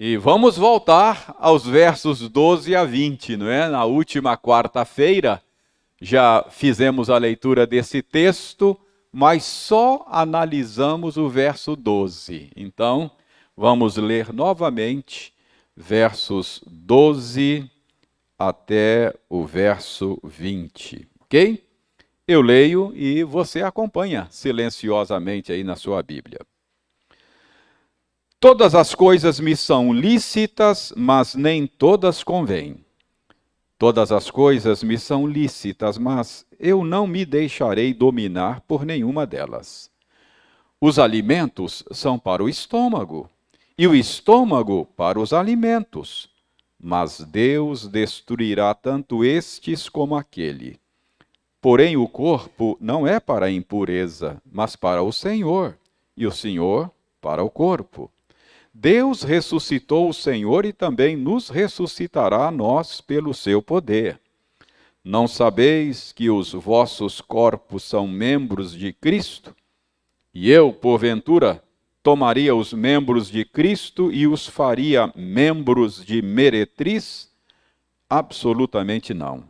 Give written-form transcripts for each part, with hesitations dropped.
E vamos voltar aos versos 12 a 20, não é? Na última quarta-feira já fizemos a leitura desse texto, mas só analisamos o verso 12. Então, vamos ler novamente versos 12 até o verso 20, ok? Eu leio e você acompanha silenciosamente aí na sua Bíblia. Todas as coisas me são lícitas, mas nem todas convêm. Todas as coisas me são lícitas, mas eu não me deixarei dominar por nenhuma delas. Os alimentos são para o estômago, e o estômago para os alimentos. Mas Deus destruirá tanto estes como aquele. Porém, o corpo não é para a impureza, mas para o Senhor, e o Senhor para o corpo. Deus ressuscitou o Senhor e também nos ressuscitará a nós pelo seu poder. Não sabeis que os vossos corpos são membros de Cristo? E eu, porventura, tomaria os membros de Cristo e os faria membros de meretriz? Absolutamente não.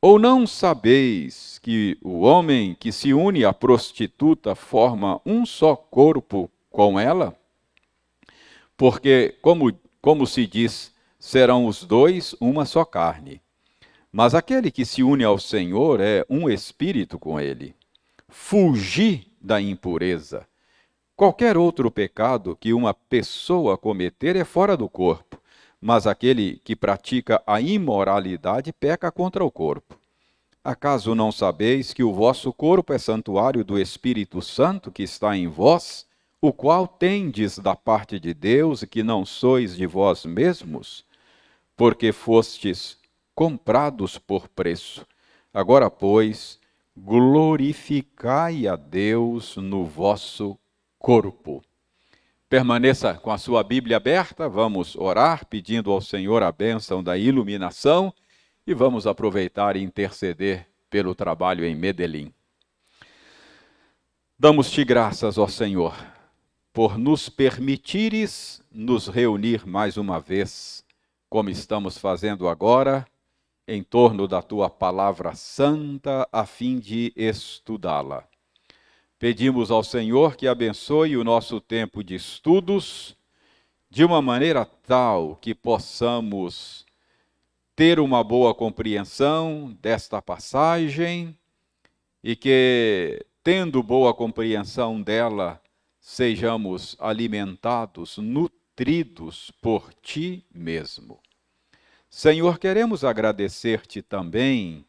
Ou não sabeis que o homem que se une à prostituta forma um só corpo com ela? Porque, como se diz, serão os dois uma só carne. Mas aquele que se une ao Senhor é um espírito com ele. Fugi da impureza. Qualquer outro pecado que uma pessoa cometer é fora do corpo, mas aquele que pratica a imoralidade peca contra o corpo. Acaso não sabeis que o vosso corpo é santuário do Espírito Santo que está em vós, o qual tendes da parte de Deus e que não sois de vós mesmos? Porque fostes comprados por preço. Agora, pois, glorificai a Deus no vosso corpo. Permaneça com a sua Bíblia aberta, vamos orar pedindo ao Senhor a bênção da iluminação e vamos aproveitar e interceder pelo trabalho em Medellín. Damos-te graças, ó Senhor, por nos permitires nos reunir mais uma vez, como estamos fazendo agora, em torno da tua palavra santa, a fim de estudá-la. Pedimos ao Senhor que abençoe o nosso tempo de estudos, de uma maneira tal que possamos ter uma boa compreensão desta passagem e que, tendo boa compreensão dela, sejamos alimentados, nutridos por Ti mesmo. Senhor, queremos agradecer-te também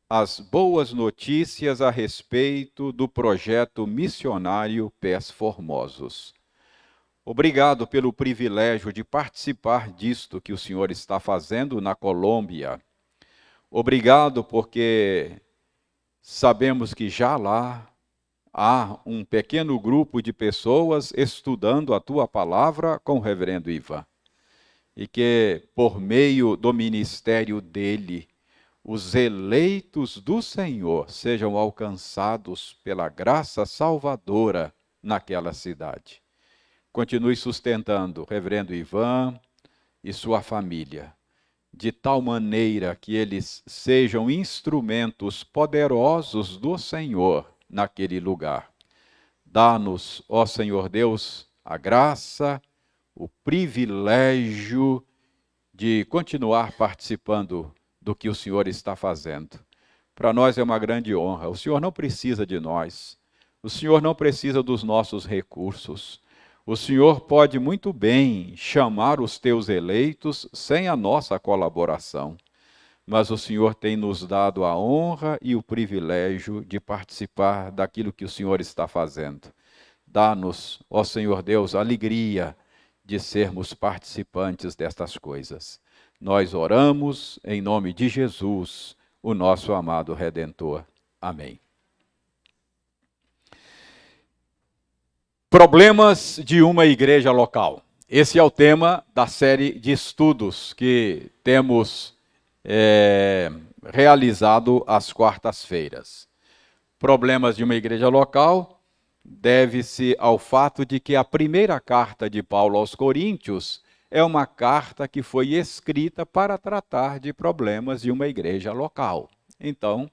as boas notícias a respeito do projeto missionário Pés Formosos. Obrigado pelo privilégio de participar disto que o Senhor está fazendo na Colômbia. Obrigado porque sabemos que já lá há um pequeno grupo de pessoas estudando a Tua palavra com o reverendo Ivan. E que, por meio do ministério dele, os eleitos do Senhor sejam alcançados pela graça salvadora naquela cidade. Continue sustentando o reverendo Ivan e sua família, de tal maneira que eles sejam instrumentos poderosos do Senhor naquele lugar. Dá-nos, ó Senhor Deus, a graça, o privilégio de continuar participando do que o Senhor está fazendo. Para nós é uma grande honra. O Senhor não precisa de nós. O Senhor não precisa dos nossos recursos. O Senhor pode muito bem chamar os teus eleitos sem a nossa colaboração. Mas o Senhor tem nos dado a honra e o privilégio de participar daquilo que o Senhor está fazendo. Dá-nos, ó Senhor Deus, alegria de sermos participantes destas coisas. Nós oramos em nome de Jesus, o nosso amado Redentor. Amém. Problemas de uma igreja local. Esse é o tema da série de estudos que temos realizado às quartas-feiras. Problemas de uma igreja local deve-se ao fato de que a primeira carta de Paulo aos Coríntios é uma carta que foi escrita para tratar de problemas de uma igreja local. Então,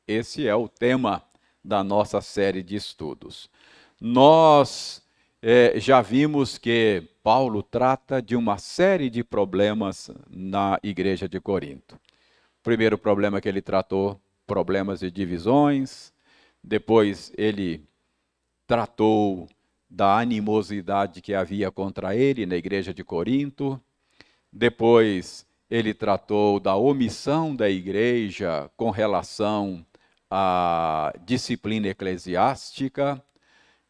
esse é o tema da nossa série de estudos. Nós já vimos que Paulo trata de uma série de problemas na igreja de Corinto. O primeiro problema que ele tratou, problemas de divisões. Depois ele tratou da animosidade que havia contra ele na igreja de Corinto. Depois ele tratou da omissão da igreja com relação à disciplina eclesiástica.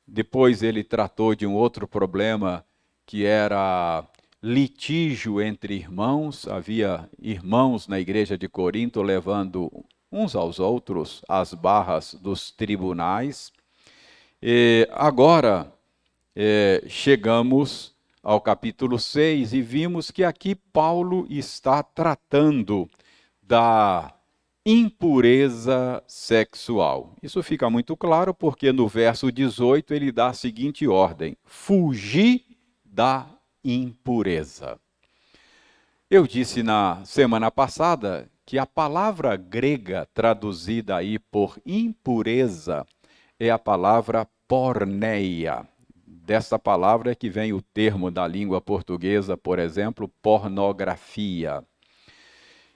Depois ele tratou de um outro problema que era litígio entre irmãos. Havia irmãos na igreja de Corinto levando uns aos outros às barras dos tribunais. E agora chegamos ao capítulo 6 e vimos que aqui Paulo está tratando da impureza sexual. Isso fica muito claro porque no verso 18 ele dá a seguinte ordem: fugir da impureza. Eu disse na semana passada que a palavra grega traduzida aí por impureza é a palavra porneia. Dessa palavra é que vem o termo da língua portuguesa, por exemplo, pornografia.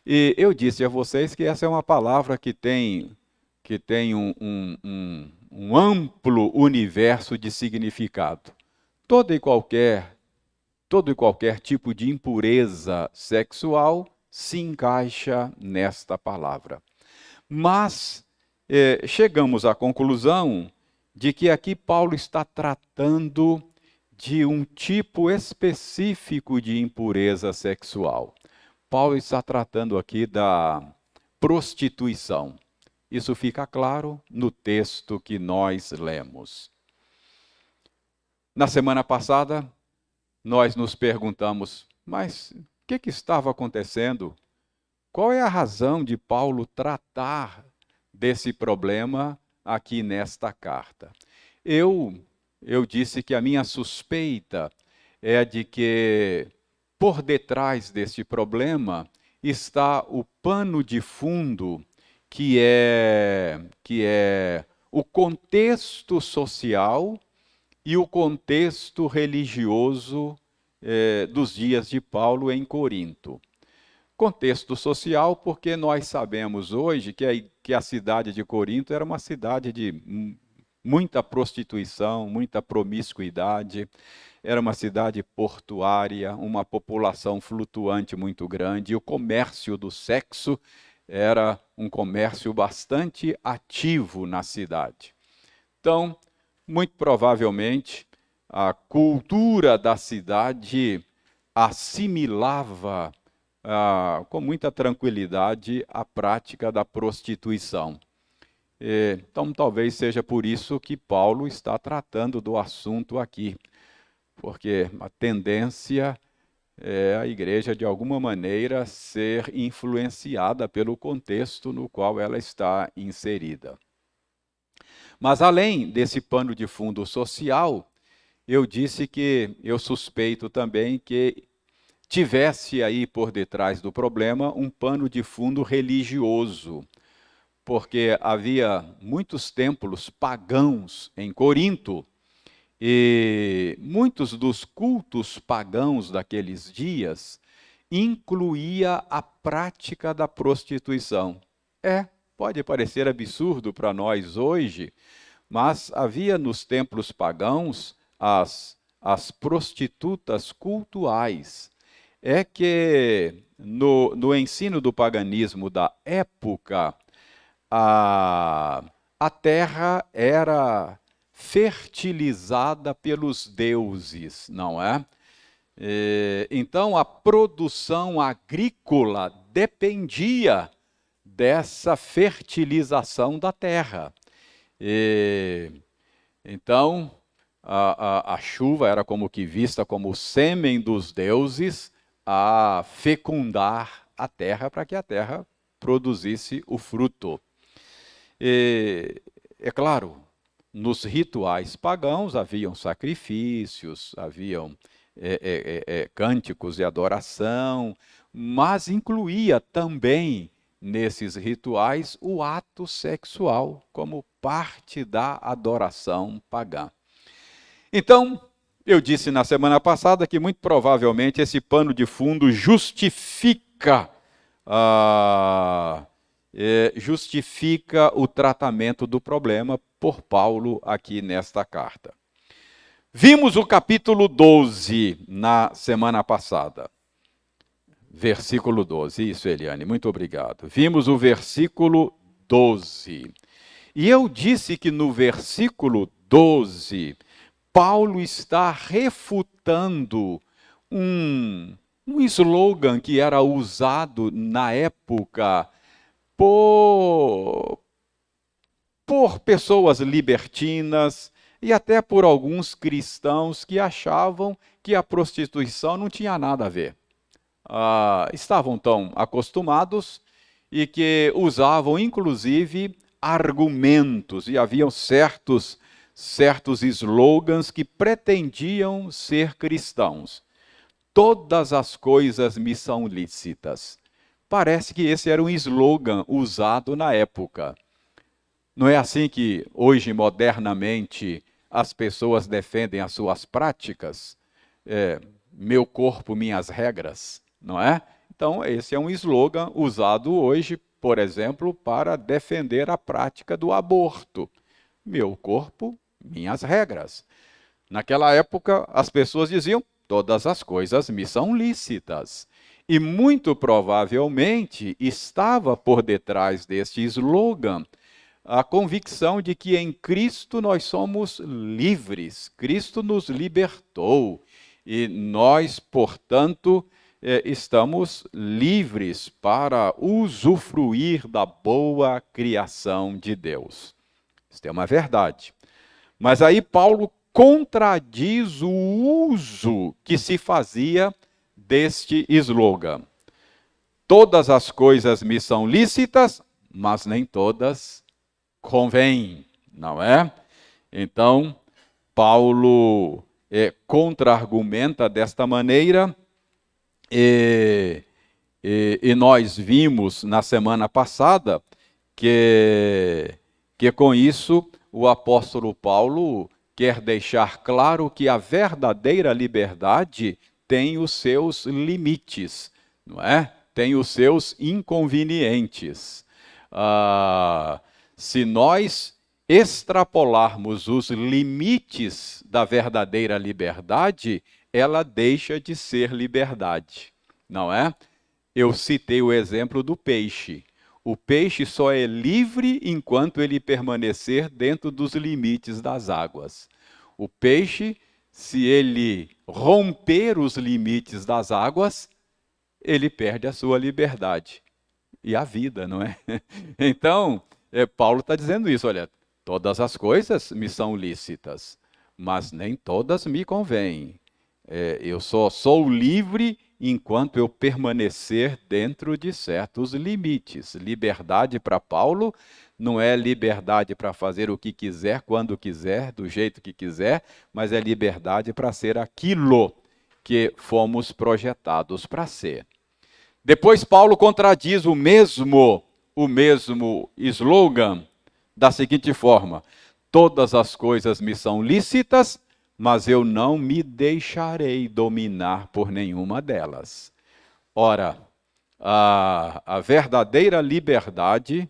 E eu disse a vocês que essa é uma palavra que tem um amplo universo de significado. Todo e qualquer tipo de impureza sexual se encaixa nesta palavra. Mas chegamos à conclusão de que aqui Paulo está tratando de um tipo específico de impureza sexual. Paulo está tratando aqui da prostituição. Isso fica claro no texto que nós lemos. Na semana passada, nós nos perguntamos, mas o que estava acontecendo? Qual é a razão de Paulo tratar desse problema aqui nesta carta? Eu disse que a minha suspeita é de que por detrás deste problema está o pano de fundo que é o contexto social e o contexto religioso dos dias de Paulo em Corinto. Contexto social, porque nós sabemos hoje que a cidade de Corinto era uma cidade de muita prostituição, muita promiscuidade, era uma cidade portuária, uma população flutuante muito grande, e o comércio do sexo era um comércio bastante ativo na cidade. Então, muito provavelmente, a cultura da cidade assimilava com muita tranquilidade a prática da prostituição. Então, talvez seja por isso que Paulo está tratando do assunto aqui, porque a tendência é a igreja, de alguma maneira, ser influenciada pelo contexto no qual ela está inserida. Mas, além desse pano de fundo social, eu disse que eu suspeito também que tivesse aí por detrás do problema um pano de fundo religioso, porque havia muitos templos pagãos em Corinto, e muitos dos cultos pagãos daqueles dias incluía a prática da prostituição. Pode parecer absurdo para nós hoje, mas havia nos templos pagãos as prostitutas cultuais. É que no ensino do paganismo da época, a terra era fertilizada pelos deuses, não é? Então, a produção agrícola dependia dessa fertilização da terra. Então, a chuva era como que vista como o sêmen dos deuses a fecundar a terra para que a terra produzisse o fruto. É claro, nos rituais pagãos haviam sacrifícios, haviam cânticos de adoração, mas incluía também nesses rituais o ato sexual como parte da adoração pagã. Então, eu disse na semana passada que muito provavelmente esse pano de fundo justifica o tratamento do problema por Paulo aqui nesta carta. Vimos o capítulo 12 na semana passada. Versículo 12. Isso, Eliane, muito obrigado. Vimos o versículo 12. E eu disse que no versículo 12, Paulo está refutando um slogan que era usado na época por pessoas libertinas e até por alguns cristãos que achavam que a prostituição não tinha nada a ver. Estavam tão acostumados e que usavam inclusive argumentos, e haviam certos slogans que pretendiam ser cristãos. Todas as coisas me são lícitas. Parece que esse era um slogan usado na época. Não é assim que hoje, modernamente, as pessoas defendem as suas práticas? Meu corpo, minhas regras, não é? Então, esse é um slogan usado hoje, por exemplo, para defender a prática do aborto. Meu corpo, minhas regras. Naquela época, as pessoas diziam, todas as coisas me são lícitas. E muito provavelmente estava por detrás deste slogan a convicção de que em Cristo nós somos livres. Cristo nos libertou. E nós, portanto, estamos livres para usufruir da boa criação de Deus. Isso é uma verdade. Mas aí Paulo contradiz o uso que se fazia deste slogan. Todas as coisas me são lícitas, mas nem todas convêm, não é? Então, Paulo contra-argumenta desta maneira, e nós vimos na semana passada que com isso o apóstolo Paulo quer deixar claro que a verdadeira liberdade tem os seus limites, não é? Tem os seus inconvenientes. Se nós extrapolarmos os limites da verdadeira liberdade, ela deixa de ser liberdade, não é? Eu citei o exemplo do peixe. O peixe só é livre enquanto ele permanecer dentro dos limites das águas. O peixe, se ele romper os limites das águas, ele perde a sua liberdade e a vida, não é? Então, Paulo está dizendo isso, olha, todas as coisas me são lícitas, mas nem todas me convêm. Eu só sou livre enquanto eu permanecer dentro de certos limites. Liberdade para Paulo não é liberdade para fazer o que quiser, quando quiser, do jeito que quiser, mas é liberdade para ser aquilo que fomos projetados para ser. Depois Paulo contradiz o mesmo slogan da seguinte forma: todas as coisas me são lícitas, mas eu não me deixarei dominar por nenhuma delas. Ora, a verdadeira liberdade,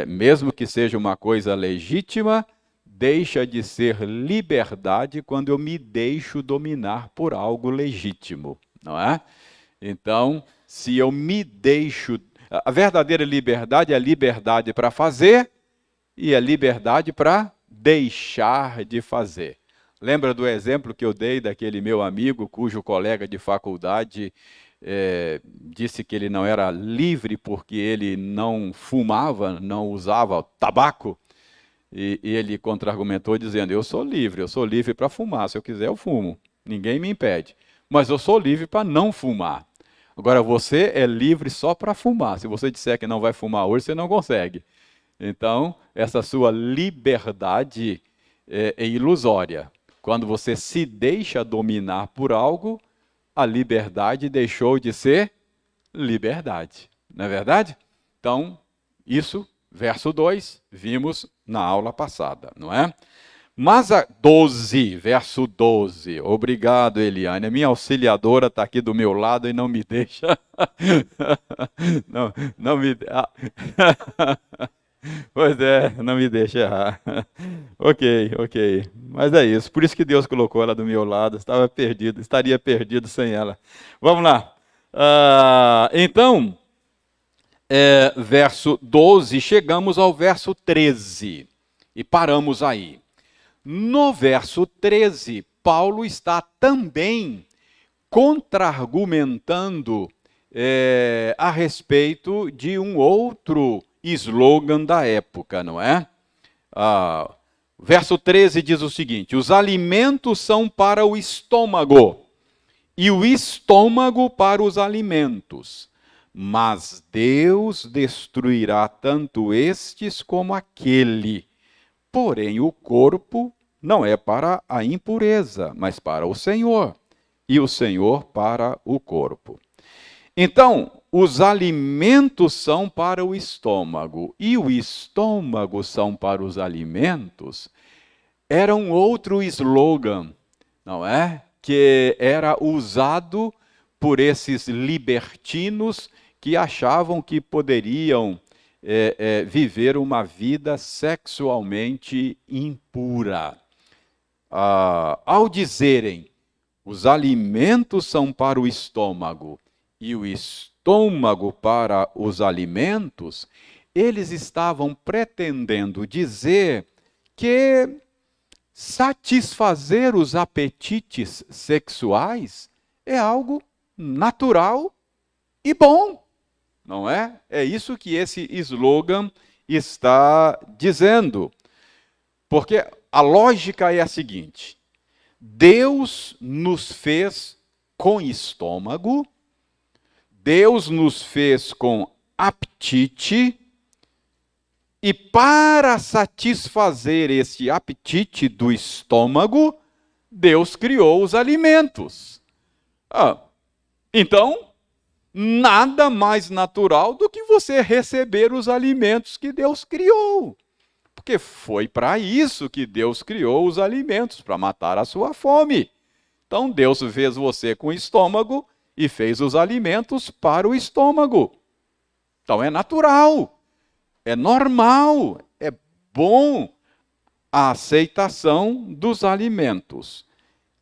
mesmo que seja uma coisa legítima, deixa de ser liberdade quando eu me deixo dominar por algo legítimo, não é? Então, se eu me deixo... A verdadeira liberdade é a liberdade para fazer e a liberdade para deixar de fazer. Lembra do exemplo que eu dei daquele meu amigo cujo colega de faculdade disse que ele não era livre porque ele não fumava, não usava tabaco? E ele contra-argumentou dizendo, eu sou livre para fumar, se eu quiser eu fumo, ninguém me impede. Mas eu sou livre para não fumar. Agora, você é livre só para fumar. Se você disser que não vai fumar hoje, você não consegue. Então, essa sua liberdade é ilusória. Quando você se deixa dominar por algo, a liberdade deixou de ser liberdade. Não é verdade? Então, isso, verso 2, vimos na aula passada, não é? Mas a 12, verso 12. Obrigado, Eliane. A minha auxiliadora está aqui do meu lado e não me deixa. Não me. Pois é, não me deixa errar. Ok. Mas é isso. Por isso que Deus colocou ela do meu lado. Estava perdido, estaria perdido sem ela. Vamos lá. Então, verso 12, chegamos ao verso 13. E paramos aí. No verso 13, Paulo está também contra-argumentando a respeito de um outro slogan da época, não é? Verso 13 diz o seguinte: os alimentos são para o estômago, e o estômago para os alimentos, mas Deus destruirá tanto estes como aquele. Porém, o corpo não é para a impureza, mas para o Senhor, e o Senhor para o corpo. Então, os alimentos são para o estômago, e o estômago são para os alimentos, era um outro slogan, não é? Que era usado por esses libertinos que achavam que poderiam viver uma vida sexualmente impura. Ao dizerem, os alimentos são para o estômago e o estômago para os alimentos, eles estavam pretendendo dizer que satisfazer os apetites sexuais é algo natural e bom. Não é? É isso que esse slogan está dizendo. Porque a lógica é a seguinte: Deus nos fez com estômago, Deus nos fez com apetite, e para satisfazer esse apetite do estômago, Deus criou os alimentos. Então, nada mais natural do que você receber os alimentos que Deus criou. Porque foi para isso que Deus criou os alimentos, para matar a sua fome. Então Deus fez você com estômago e fez os alimentos para o estômago. Então é natural, é normal, é bom a aceitação dos alimentos.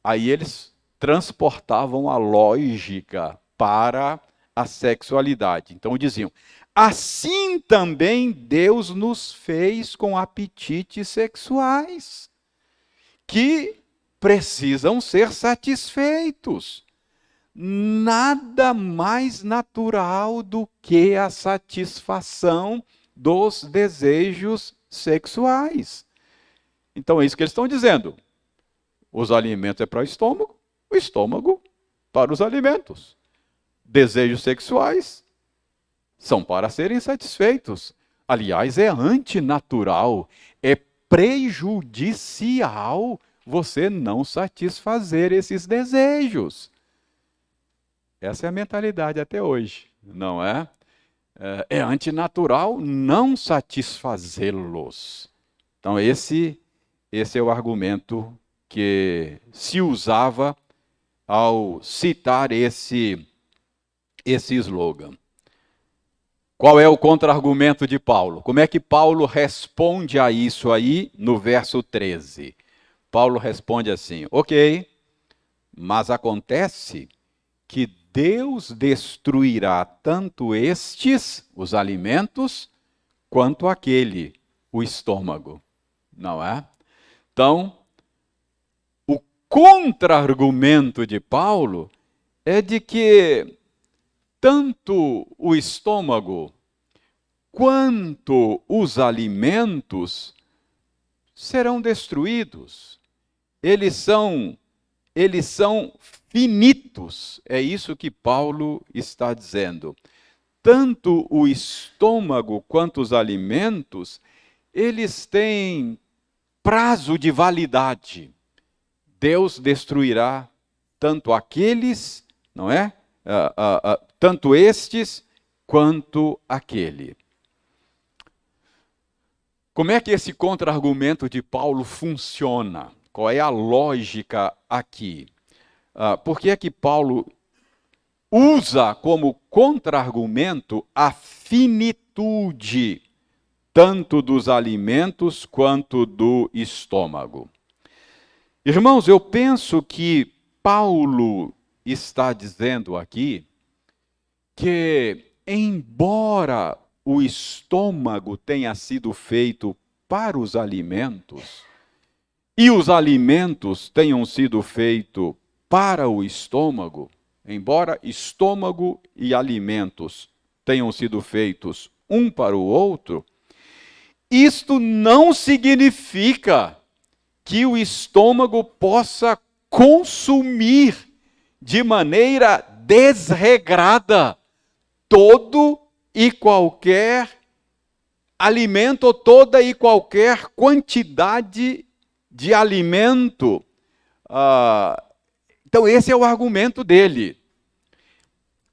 Aí eles transportavam a lógica para a sexualidade. Então diziam, assim também Deus nos fez com apetites sexuais, que precisam ser satisfeitos. Nada mais natural do que a satisfação dos desejos sexuais. Então é isso que eles estão dizendo. Os alimentos é para o estômago para os alimentos. Desejos sexuais são para serem satisfeitos. Aliás, é antinatural, é prejudicial você não satisfazer esses desejos. Essa é a mentalidade até hoje, não é? É antinatural não satisfazê-los. Então, esse é o argumento que se usava ao citar esse slogan. Qual é o contra-argumento de Paulo? Como é que Paulo responde a isso aí no verso 13? Paulo responde assim, ok, mas acontece que Deus destruirá tanto estes, os alimentos, quanto aquele, o estômago, não é? Então, o contra-argumento de Paulo é de que tanto o estômago quanto os alimentos serão destruídos. Eles são finitos. É isso que Paulo está dizendo. Tanto o estômago quanto os alimentos, eles têm prazo de validade. Deus destruirá tanto aqueles, não é? Tanto estes quanto aquele. Como é que esse contra-argumento de Paulo funciona? Qual é a lógica aqui? Por que é que Paulo usa como contra-argumento a finitude, tanto dos alimentos quanto do estômago? Irmãos, eu penso que Paulo está dizendo aqui que, embora o estômago tenha sido feito para os alimentos, e os alimentos tenham sido feitos para o estômago, embora estômago e alimentos tenham sido feitos um para o outro, isto não significa que o estômago possa consumir de maneira desregrada todo e qualquer alimento, ou toda e qualquer quantidade de alimento. Então esse é o argumento dele.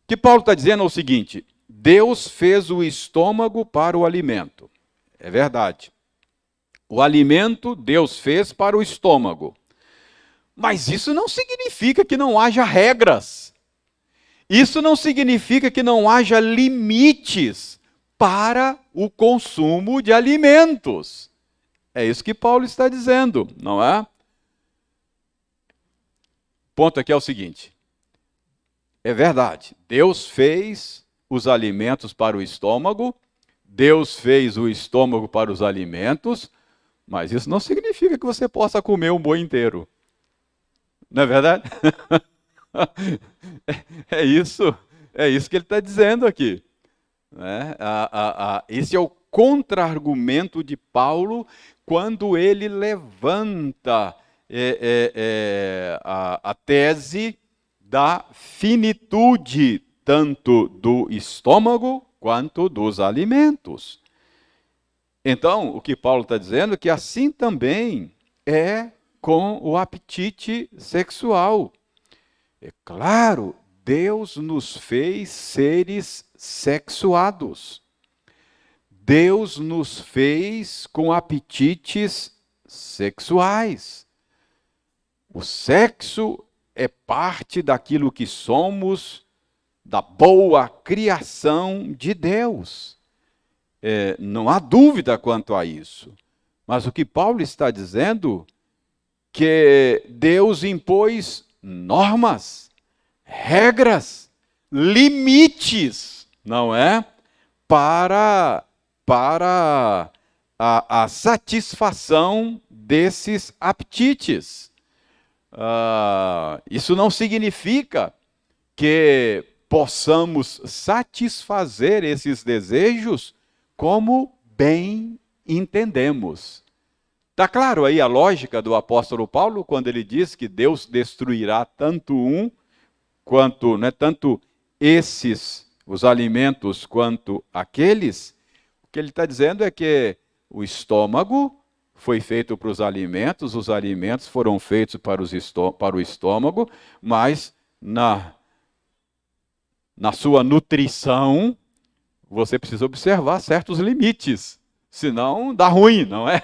O que Paulo está dizendo é o seguinte: Deus fez o estômago para o alimento. É verdade. O alimento Deus fez para o estômago. Mas isso não significa que não haja regras. Isso não significa que não haja limites para o consumo de alimentos. É isso que Paulo está dizendo, não é? O ponto aqui é o seguinte: é verdade, Deus fez os alimentos para o estômago, Deus fez o estômago para os alimentos, mas isso não significa que você possa comer um boi inteiro. Não é verdade? É isso que ele está dizendo aqui. Esse é o contra-argumento de Paulo quando ele levanta a tese da finitude tanto do estômago quanto dos alimentos. Então, o que Paulo está dizendo é que assim também é com o apetite sexual. É claro, Deus nos fez seres sexuados. Deus nos fez com apetites sexuais. O sexo é parte daquilo que somos, da boa criação de Deus. Não há dúvida quanto a isso. Mas o que Paulo está dizendo é que Deus impôs normas, regras, limites, não é? Para a satisfação desses apetites. Isso não significa que possamos satisfazer esses desejos como bem entendemos. Está claro aí a lógica do apóstolo Paulo quando ele diz que Deus destruirá tanto tanto esses, os alimentos, quanto aqueles? O que ele está dizendo é que o estômago foi feito para os alimentos foram feitos para o estômago, mas na sua nutrição você precisa observar certos limites. Senão dá ruim, não é?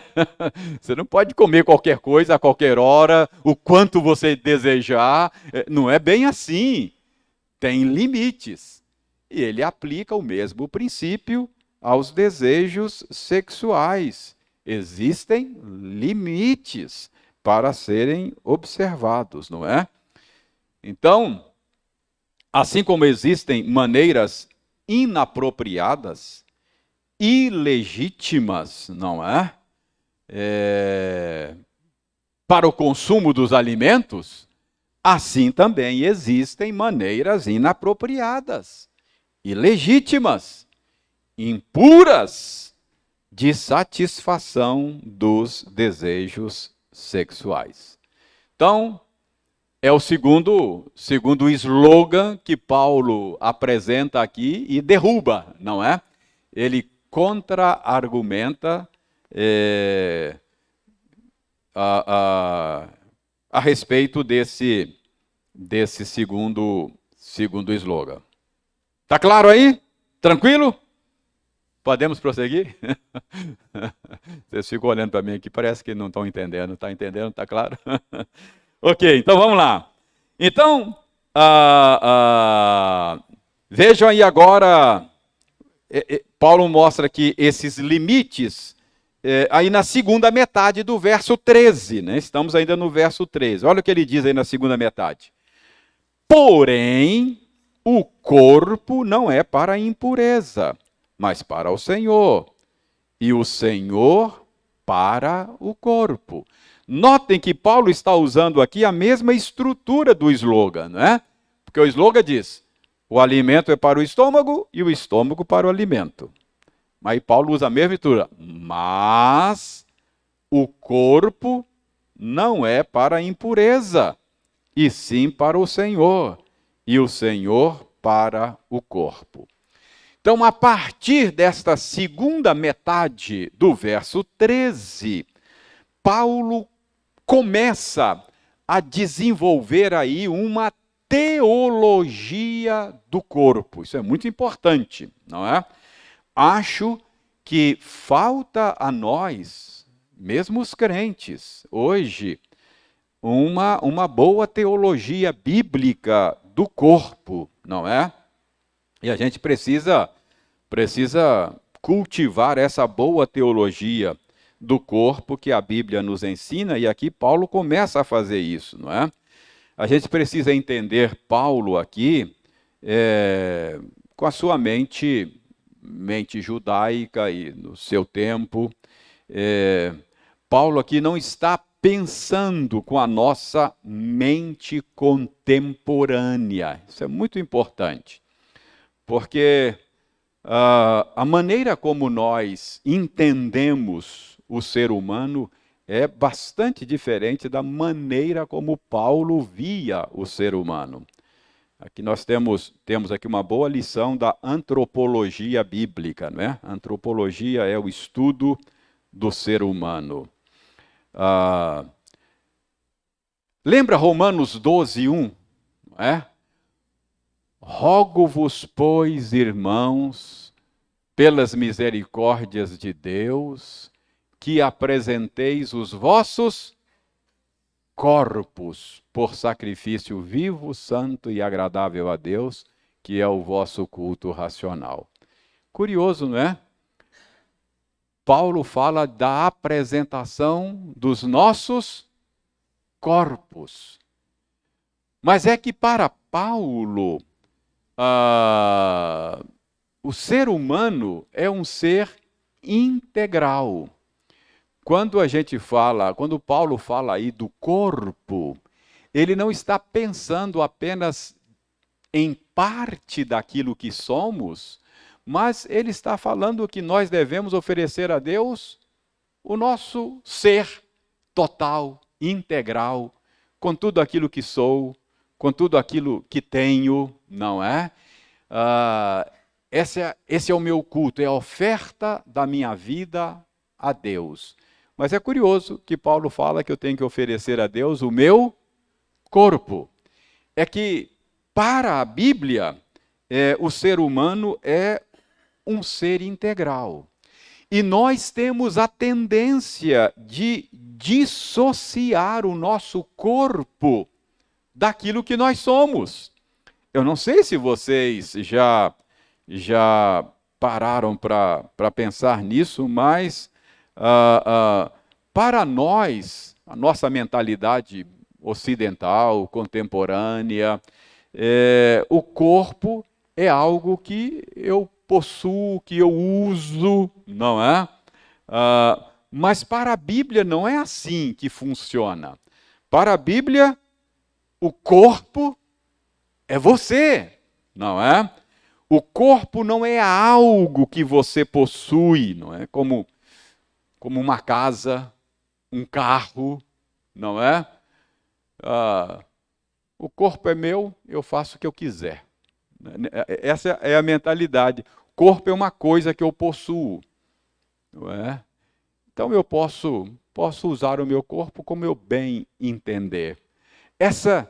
Você não pode comer qualquer coisa a qualquer hora, o quanto você desejar. Não é bem assim. Tem limites. E ele aplica o mesmo princípio aos desejos sexuais. Existem limites para serem observados, não é? Então, assim como existem maneiras inapropriadas, ilegítimas, não é? Para o consumo dos alimentos, assim também existem maneiras inapropriadas, ilegítimas, impuras de satisfação dos desejos sexuais. Então, é o segundo slogan que Paulo apresenta aqui e derruba, não é? Ele contra-argumenta a respeito desse segundo slogan. Tá claro aí? Tranquilo? Podemos prosseguir? Vocês ficam olhando para mim aqui, parece que não estão entendendo. Está entendendo? Está claro? Ok, então vamos lá. Então, vejam aí agora, Paulo mostra que esses limites, aí na segunda metade do verso 13, né? Estamos ainda no verso 13. Olha o que ele diz aí na segunda metade. Porém, o corpo não é para a impureza, mas para o Senhor, e o Senhor para o corpo. Notem que Paulo está usando aqui a mesma estrutura do slogan, né? Porque o slogan diz: o alimento é para o estômago e o estômago para o alimento. Mas Paulo usa a mesma estrutura. Mas o corpo não é para a impureza, e sim para o Senhor, e o Senhor para o corpo. Então, a partir desta segunda metade do verso 13, Paulo começa a desenvolver aí uma teologia do corpo. Isso é muito importante, não é? Acho que falta a nós, mesmo os crentes, hoje, uma boa teologia bíblica do corpo, não é? E a gente precisa cultivar essa boa teologia do corpo que a Bíblia nos ensina, e aqui Paulo começa a fazer isso, não é? A gente precisa entender Paulo aqui com a sua mente judaica e no seu tempo. Paulo aqui não está pensando com a nossa mente contemporânea. Isso é muito importante, porque a maneira como nós entendemos o ser humano é bastante diferente da maneira como Paulo via o ser humano. Aqui nós temos aqui uma boa lição da antropologia bíblica, né? Antropologia é o estudo do ser humano. Lembra Romanos 12:1, não é? Rogo-vos, pois, irmãos, pelas misericórdias de Deus, que apresenteis os vossos corpos por sacrifício vivo, santo e agradável a Deus, que é o vosso culto racional. Curioso, não é? Paulo fala da apresentação dos nossos corpos. Mas é que para Paulo, o ser humano é um ser integral. Quando Paulo fala aí do corpo, ele não está pensando apenas em parte daquilo que somos, mas ele está falando que nós devemos oferecer a Deus o nosso ser total, integral, com tudo aquilo que sou, com tudo aquilo que tenho, não é? Esse é o meu culto, é a oferta da minha vida a Deus. Mas é curioso que Paulo fala que eu tenho que oferecer a Deus o meu corpo. É que, para a Bíblia, o ser humano é um ser integral. E nós temos a tendência de dissociar o nosso corpo daquilo que nós somos. Eu não sei se vocês já pararam para pensar nisso, mas para nós, a nossa mentalidade ocidental, contemporânea, o corpo é algo que eu possuo, que eu uso, não é? Mas para a Bíblia não é assim que funciona. Para a Bíblia, o corpo é você, não é? O corpo não é algo que você possui, não é? Como uma casa, um carro, não é? O corpo é meu, eu faço o que eu quiser. Essa é a mentalidade. O corpo é uma coisa que eu possuo, não é? Então eu posso usar o meu corpo como eu bem entender. Essa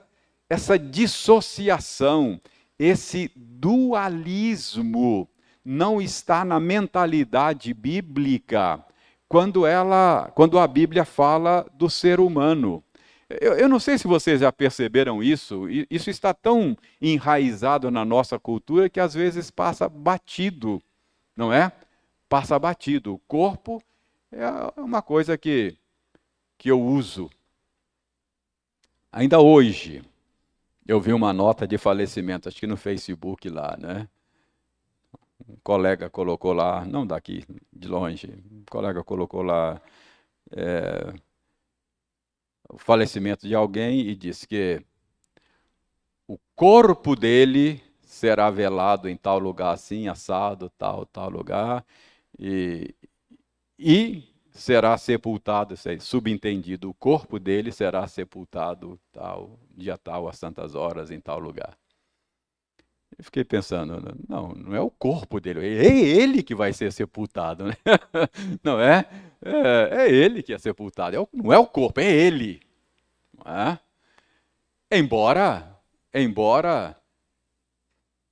dissociação, esse dualismo não está na mentalidade bíblica quando a Bíblia fala do ser humano. Eu não sei se vocês já perceberam isso, isso está tão enraizado na nossa cultura que às vezes passa batido, não é? Passa batido. O corpo é uma coisa que eu uso. Ainda hoje, eu vi uma nota de falecimento, acho que no Facebook lá, né? Um colega colocou lá, não daqui, de longe, um colega colocou lá o falecimento de alguém e disse que o corpo dele será velado em tal lugar assim, assado, tal lugar, e será sepultado, subentendido, o corpo dele será sepultado dia tal, às tantas horas, em tal lugar. Eu fiquei pensando, não é o corpo dele, é ele que vai ser sepultado, né? Não é? É ele que é sepultado, não é o corpo, é ele. Não é? Embora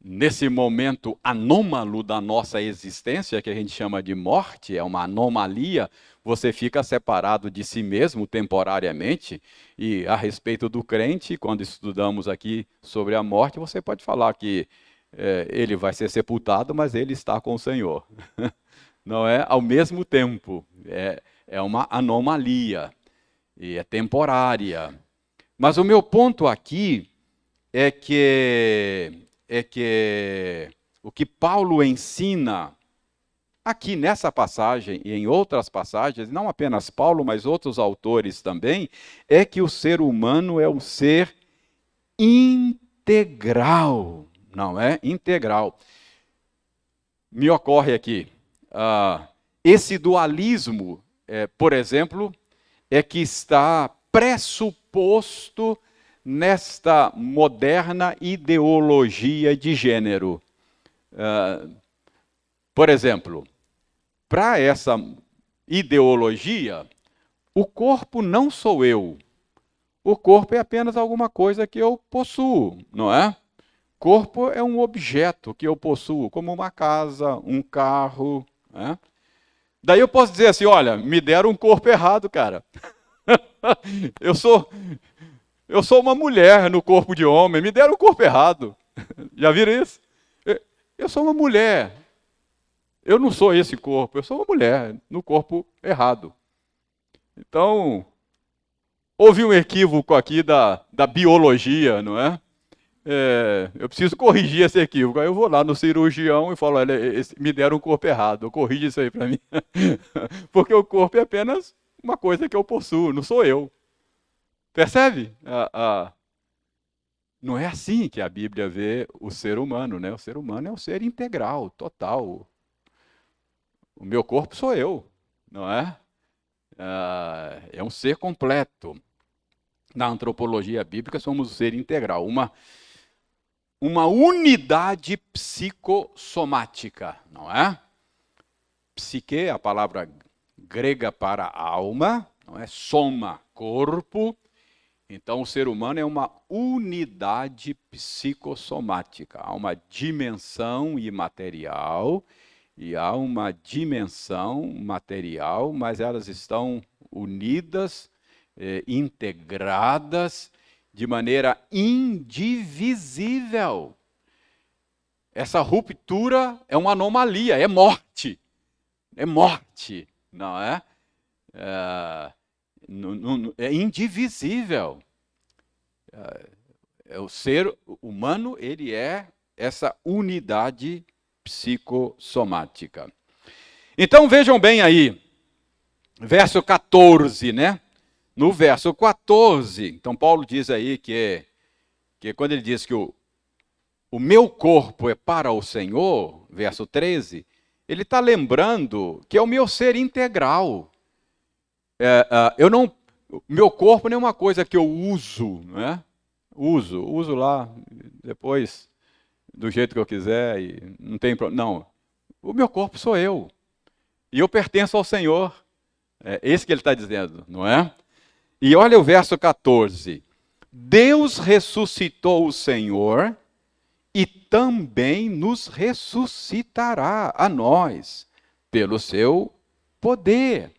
nesse momento anômalo da nossa existência, que a gente chama de morte, é uma anomalia, você fica separado de si mesmo temporariamente, e a respeito do crente, quando estudamos aqui sobre a morte, você pode falar que ele vai ser sepultado, mas ele está com o Senhor. Não é? Ao mesmo tempo, é uma anomalia, e é temporária. Mas o meu ponto aqui é que o que Paulo ensina aqui nessa passagem e em outras passagens, não apenas Paulo, mas outros autores também, é que o ser humano é um ser integral, não é? Integral. Me ocorre aqui, esse dualismo, por exemplo, é que está pressuposto nesta moderna ideologia de gênero. Por exemplo, para essa ideologia, o corpo não sou eu. O corpo é apenas alguma coisa que eu possuo, não é? Corpo é um objeto que eu possuo, como uma casa, um carro. Né? Daí eu posso dizer assim, olha, me deram um corpo errado, cara. Eu sou uma mulher no corpo de homem, me deram o corpo errado. Já viram isso? Eu sou uma mulher. Eu não sou esse corpo, eu sou uma mulher no corpo errado. Então, houve um equívoco aqui da biologia, não é? Eu preciso corrigir esse equívoco. Aí eu vou lá no cirurgião e falo, olha, me deram um corpo errado, corrige isso aí para mim. Porque o corpo é apenas uma coisa que eu possuo, não sou eu. Percebe? Não é assim que a Bíblia vê o ser humano, né? O ser humano é um ser integral, total. O meu corpo sou eu, não é? É um ser completo. Na antropologia bíblica, somos um ser integral, uma unidade psicossomática, não é? Psique, a palavra grega para alma, não é? Soma, corpo. Então, o ser humano é uma unidade psicossomática. Há uma dimensão imaterial e há uma dimensão material, mas elas estão unidas, integradas de maneira indivisível. Essa ruptura é uma anomalia, é morte. É morte, não é? É indivisível. O ser humano, ele é essa unidade psicossomática. Então vejam bem aí, verso 14, né? No verso 14, então Paulo diz aí que quando ele diz que o meu corpo é para o Senhor, verso 13, ele está lembrando que é o meu ser integral. Meu corpo não é uma coisa que eu uso, né? Uso lá, depois, do jeito que eu quiser, e não tem problema. Não, o meu corpo sou eu, e eu pertenço ao Senhor, É esse que ele está dizendo, não é? E olha o verso 14. Deus ressuscitou o Senhor e também nos ressuscitará a nós, pelo seu poder.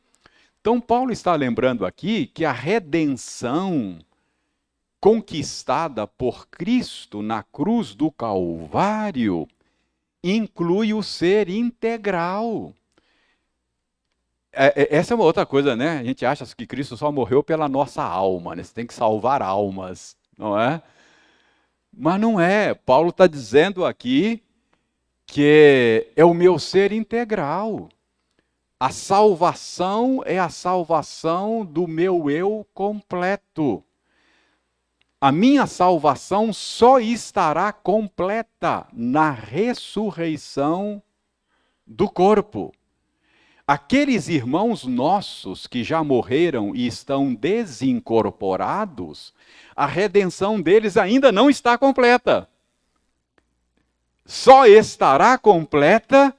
Então, Paulo está lembrando aqui que a redenção conquistada por Cristo na cruz do Calvário inclui o ser integral. Essa é uma outra coisa, né? A gente acha que Cristo só morreu pela nossa alma, né? Você tem que salvar almas, não é? Mas não é. Paulo está dizendo aqui que é o meu ser integral. A salvação é a salvação do meu eu completo. A minha salvação só estará completa na ressurreição do corpo. Aqueles irmãos nossos que já morreram e estão desincorporados, a redenção deles ainda não está completa. Só estará completa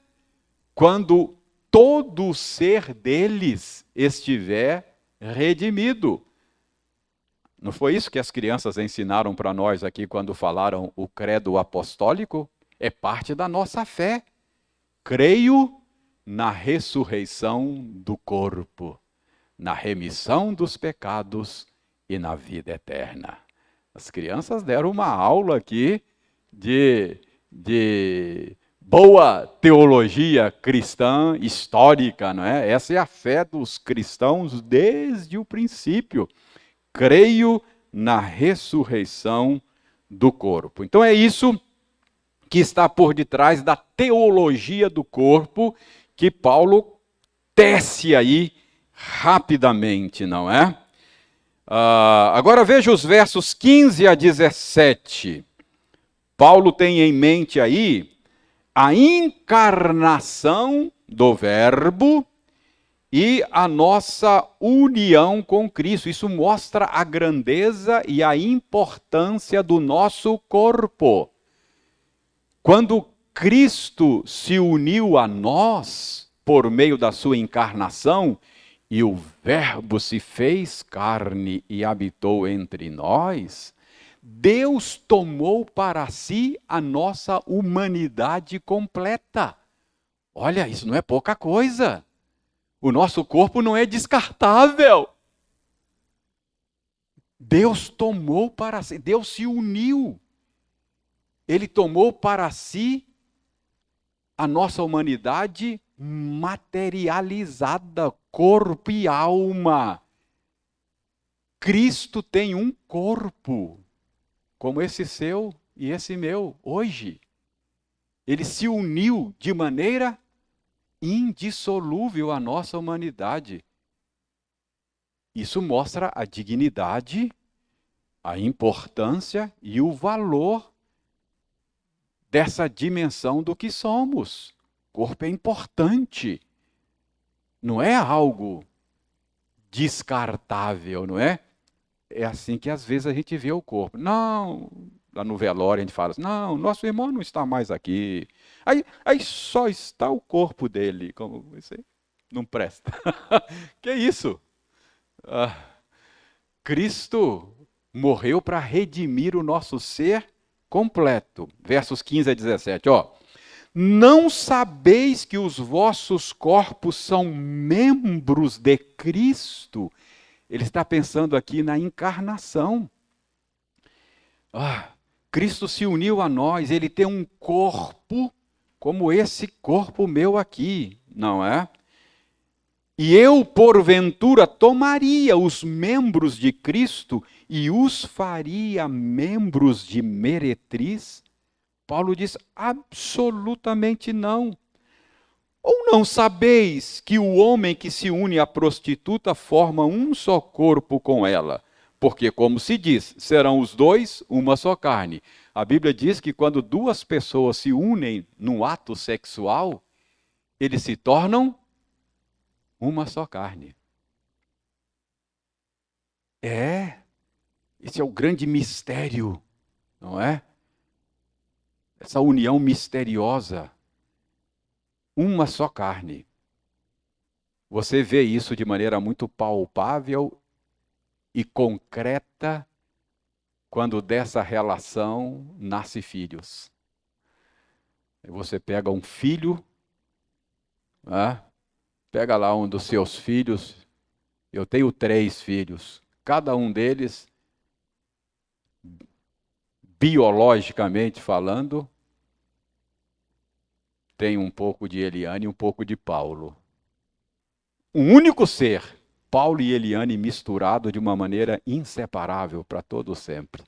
quando todo o ser deles estiver redimido. Não foi isso que as crianças ensinaram para nós aqui quando falaram o credo apostólico? É parte da nossa fé. Creio na ressurreição do corpo, na remissão dos pecados e na vida eterna. As crianças deram uma aula aqui de boa teologia cristã histórica, não é? Essa é a fé dos cristãos desde o princípio. Creio na ressurreição do corpo. Então é isso que está por detrás da teologia do corpo que Paulo tece aí rapidamente, não é? Agora veja os versos 15 a 17. Paulo tem em mente aí a encarnação do Verbo e a nossa união com Cristo. Isso mostra a grandeza e a importância do nosso corpo. Quando Cristo se uniu a nós por meio da sua encarnação, e o Verbo se fez carne e habitou entre nós, Deus tomou para si a nossa humanidade completa. Olha, isso não é pouca coisa. O nosso corpo não é descartável. Deus tomou para si, Deus se uniu. Ele tomou para si a nossa humanidade materializada, corpo e alma. Cristo tem um corpo, como esse seu e esse meu, hoje. Ele se uniu de maneira indissolúvel à nossa humanidade. Isso mostra a dignidade, a importância e o valor dessa dimensão do que somos. O corpo é importante. Não é algo descartável, não é? É assim que às vezes a gente vê o corpo. Não, lá no velório a gente fala assim, não, nosso irmão não está mais aqui. Aí só está o corpo dele. Como você não presta. Que isso? Cristo morreu para redimir o nosso ser completo. Versos 15 a 17, ó. Não sabeis que os vossos corpos são membros de Cristo? Ele está pensando aqui na encarnação. Cristo se uniu a nós, ele tem um corpo como esse corpo meu aqui, não é? E eu, porventura, tomaria os membros de Cristo e os faria membros de meretriz? Paulo diz, absolutamente não. Ou não sabeis que o homem que se une à prostituta forma um só corpo com ela? Porque, como se diz, serão os dois uma só carne. A Bíblia diz que quando duas pessoas se unem num ato sexual, eles se tornam uma só carne. Esse é o grande mistério, não é? Essa união misteriosa. Uma só carne. Você vê isso de maneira muito palpável e concreta quando dessa relação nasce filhos. Você pega um filho, né? Pega lá um dos seus filhos. Eu tenho 3 filhos. Cada um deles, biologicamente falando, tem um pouco de Eliane e um pouco de Paulo. Um único ser, Paulo e Eliane misturado de uma maneira inseparável para todo sempre.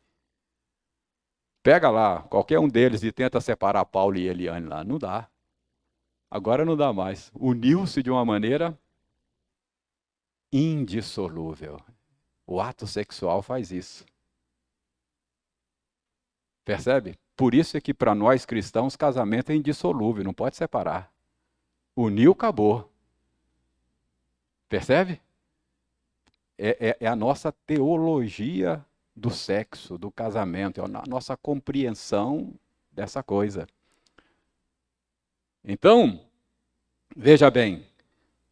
Pega lá, qualquer um deles e tenta separar Paulo e Eliane lá. Não dá. Agora não dá mais. Uniu-se de uma maneira indissolúvel. O ato sexual faz isso. Percebe? Por isso é que para nós cristãos casamento é indissolúvel, não pode separar. Uniu, acabou. Percebe? É a nossa teologia do sexo, do casamento, é a nossa compreensão dessa coisa. Então, veja bem,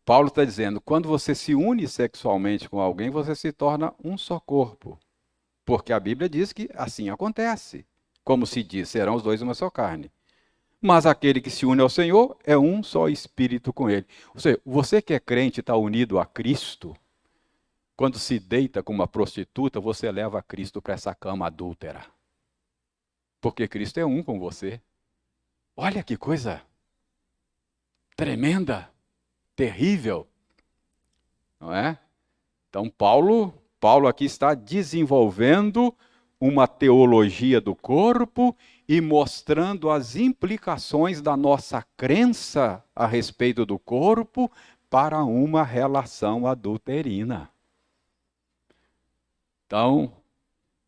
Paulo está dizendo, quando você se une sexualmente com alguém, você se torna um só corpo. Porque a Bíblia diz que assim acontece. Como se diz, serão os dois uma só carne. Mas aquele que se une ao Senhor é um só espírito com ele. Ou seja, você que é crente está unido a Cristo, quando se deita com uma prostituta, você leva Cristo para essa cama adúltera. Porque Cristo é um com você. Olha que coisa tremenda, terrível. Não é? Então Paulo aqui está desenvolvendo uma teologia do corpo e mostrando as implicações da nossa crença a respeito do corpo para uma relação adulterina. Então,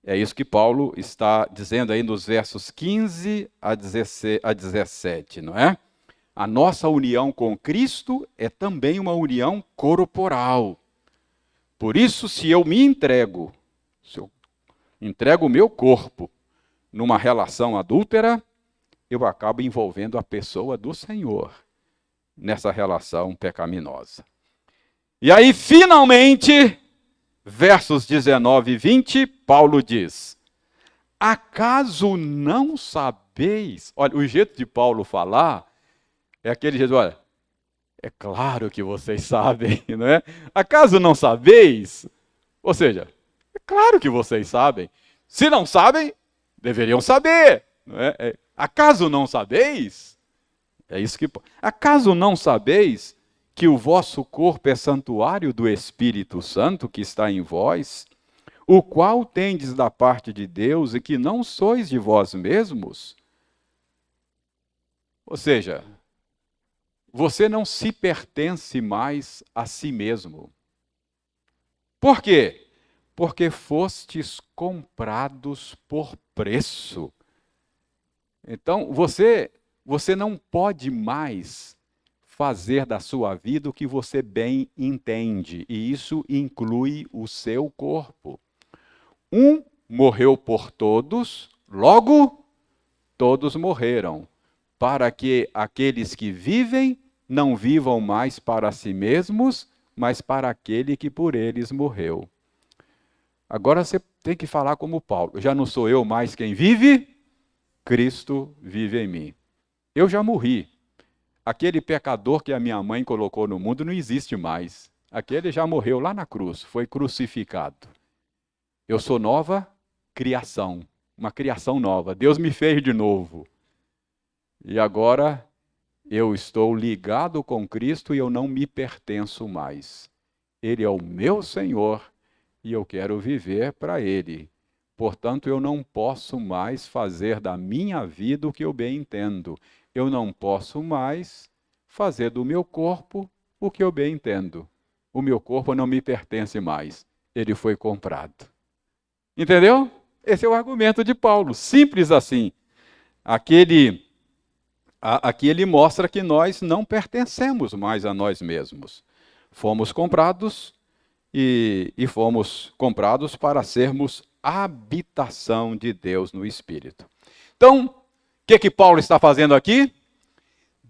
é isso que Paulo está dizendo aí nos versos 15 a 17, não é? A nossa união com Cristo é também uma união corporal. Por isso, se eu me entrego, se eu entrego o meu corpo numa relação adúltera, eu acabo envolvendo a pessoa do Senhor nessa relação pecaminosa. E aí, finalmente, versos 19 e 20, Paulo diz: acaso não sabeis? Olha, o jeito de Paulo falar é aquele jeito, olha, é claro que vocês sabem, não é? Acaso não sabeis? Ou seja, é claro que vocês sabem. Se não sabem, deveriam saber. Não é? Acaso não sabeis? É isso que. Acaso não sabeis que o vosso corpo é santuário do Espírito Santo que está em vós, o qual tendes da parte de Deus e que não sois de vós mesmos? Ou seja, você não se pertence mais a si mesmo. Por quê? Porque fostes comprados por preço. Então, você não pode mais fazer da sua vida o que você bem entende, e isso inclui o seu corpo. Um morreu por todos, logo todos morreram, para que aqueles que vivem não vivam mais para si mesmos, mas para aquele que por eles morreu. Agora você tem que falar como Paulo. Já não sou eu mais quem vive, Cristo vive em mim. Eu já morri. Aquele pecador que a minha mãe colocou no mundo não existe mais. Aquele já morreu lá na cruz, foi crucificado. Eu sou nova criação, uma criação nova. Deus me fez de novo. E agora eu estou ligado com Cristo e eu não me pertenço mais. Ele é o meu Senhor e eu quero viver para Ele. Portanto, eu não posso mais fazer da minha vida o que eu bem entendo. Eu não posso mais fazer do meu corpo o que eu bem entendo. O meu corpo não me pertence mais. Ele foi comprado. Entendeu? Esse é o argumento de Paulo. Simples assim. Aqui ele mostra que nós não pertencemos mais a nós mesmos. Fomos comprados e fomos comprados para sermos habitação de Deus no Espírito. Então, o que Paulo está fazendo aqui?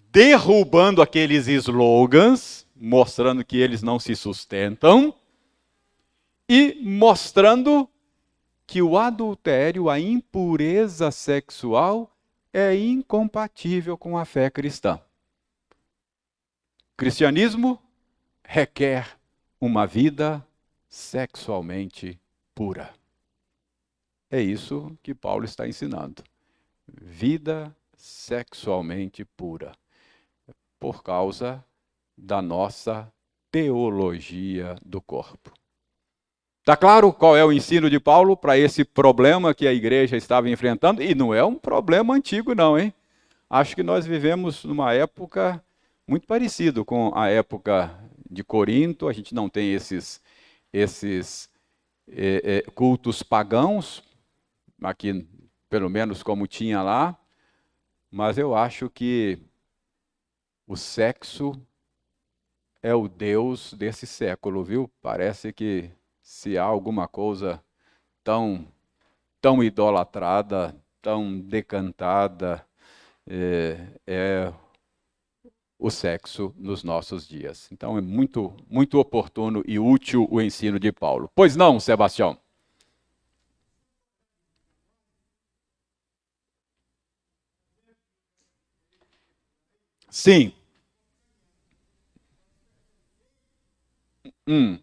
Derrubando aqueles slogans, mostrando que eles não se sustentam, e mostrando que o adultério, a impureza sexual, é incompatível com a fé cristã. Cristianismo requer uma vida sexualmente pura. É isso que Paulo está ensinando. Vida sexualmente pura. Por causa da nossa teologia do corpo. Está claro qual é o ensino de Paulo para esse problema que a igreja estava enfrentando? E não é um problema antigo não, hein? Acho que nós vivemos numa época muito parecida com a época de Corinto. A gente não tem esses cultos pagãos, aqui pelo menos como tinha lá, mas eu acho que o sexo é o Deus desse século, viu? Parece que se há alguma coisa tão idolatrada, tão decantada, é o sexo nos nossos dias. Então é muito, muito oportuno e útil o ensino de Paulo. Pois não, Sebastião? Sim. Hum.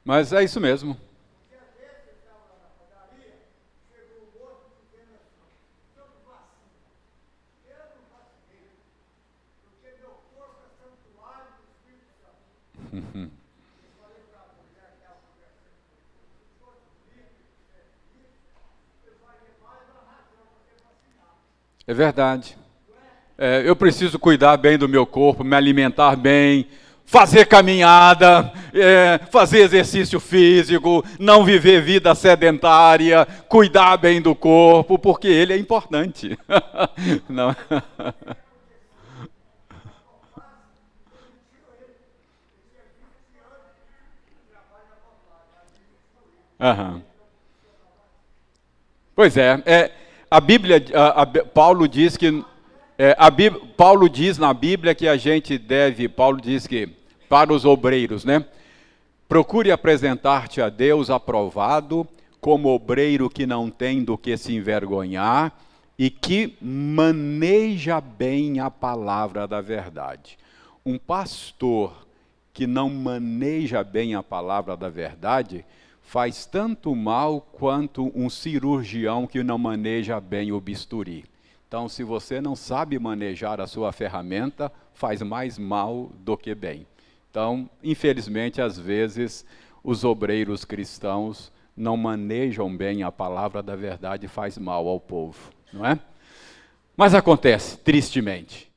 Mas é isso mesmo. É verdade. Eu preciso cuidar bem do meu corpo, me alimentar bem, fazer caminhada, fazer exercício físico, não viver vida sedentária, cuidar bem do corpo, porque ele é importante. Não. Aham. Pois a Bíblia, Paulo diz que Paulo diz na Bíblia que a gente deve, Paulo diz que para os obreiros, né? Procure apresentar-te a Deus aprovado, como obreiro que não tem do que se envergonhar e que maneja bem a palavra da verdade. Um pastor que não maneja bem a palavra da verdade faz tanto mal quanto um cirurgião que não maneja bem o bisturi. Então, se você não sabe manejar a sua ferramenta, faz mais mal do que bem. Então, infelizmente, às vezes, os obreiros cristãos não manejam bem a palavra da verdade e faz mal ao povo, não é? Mas acontece, tristemente.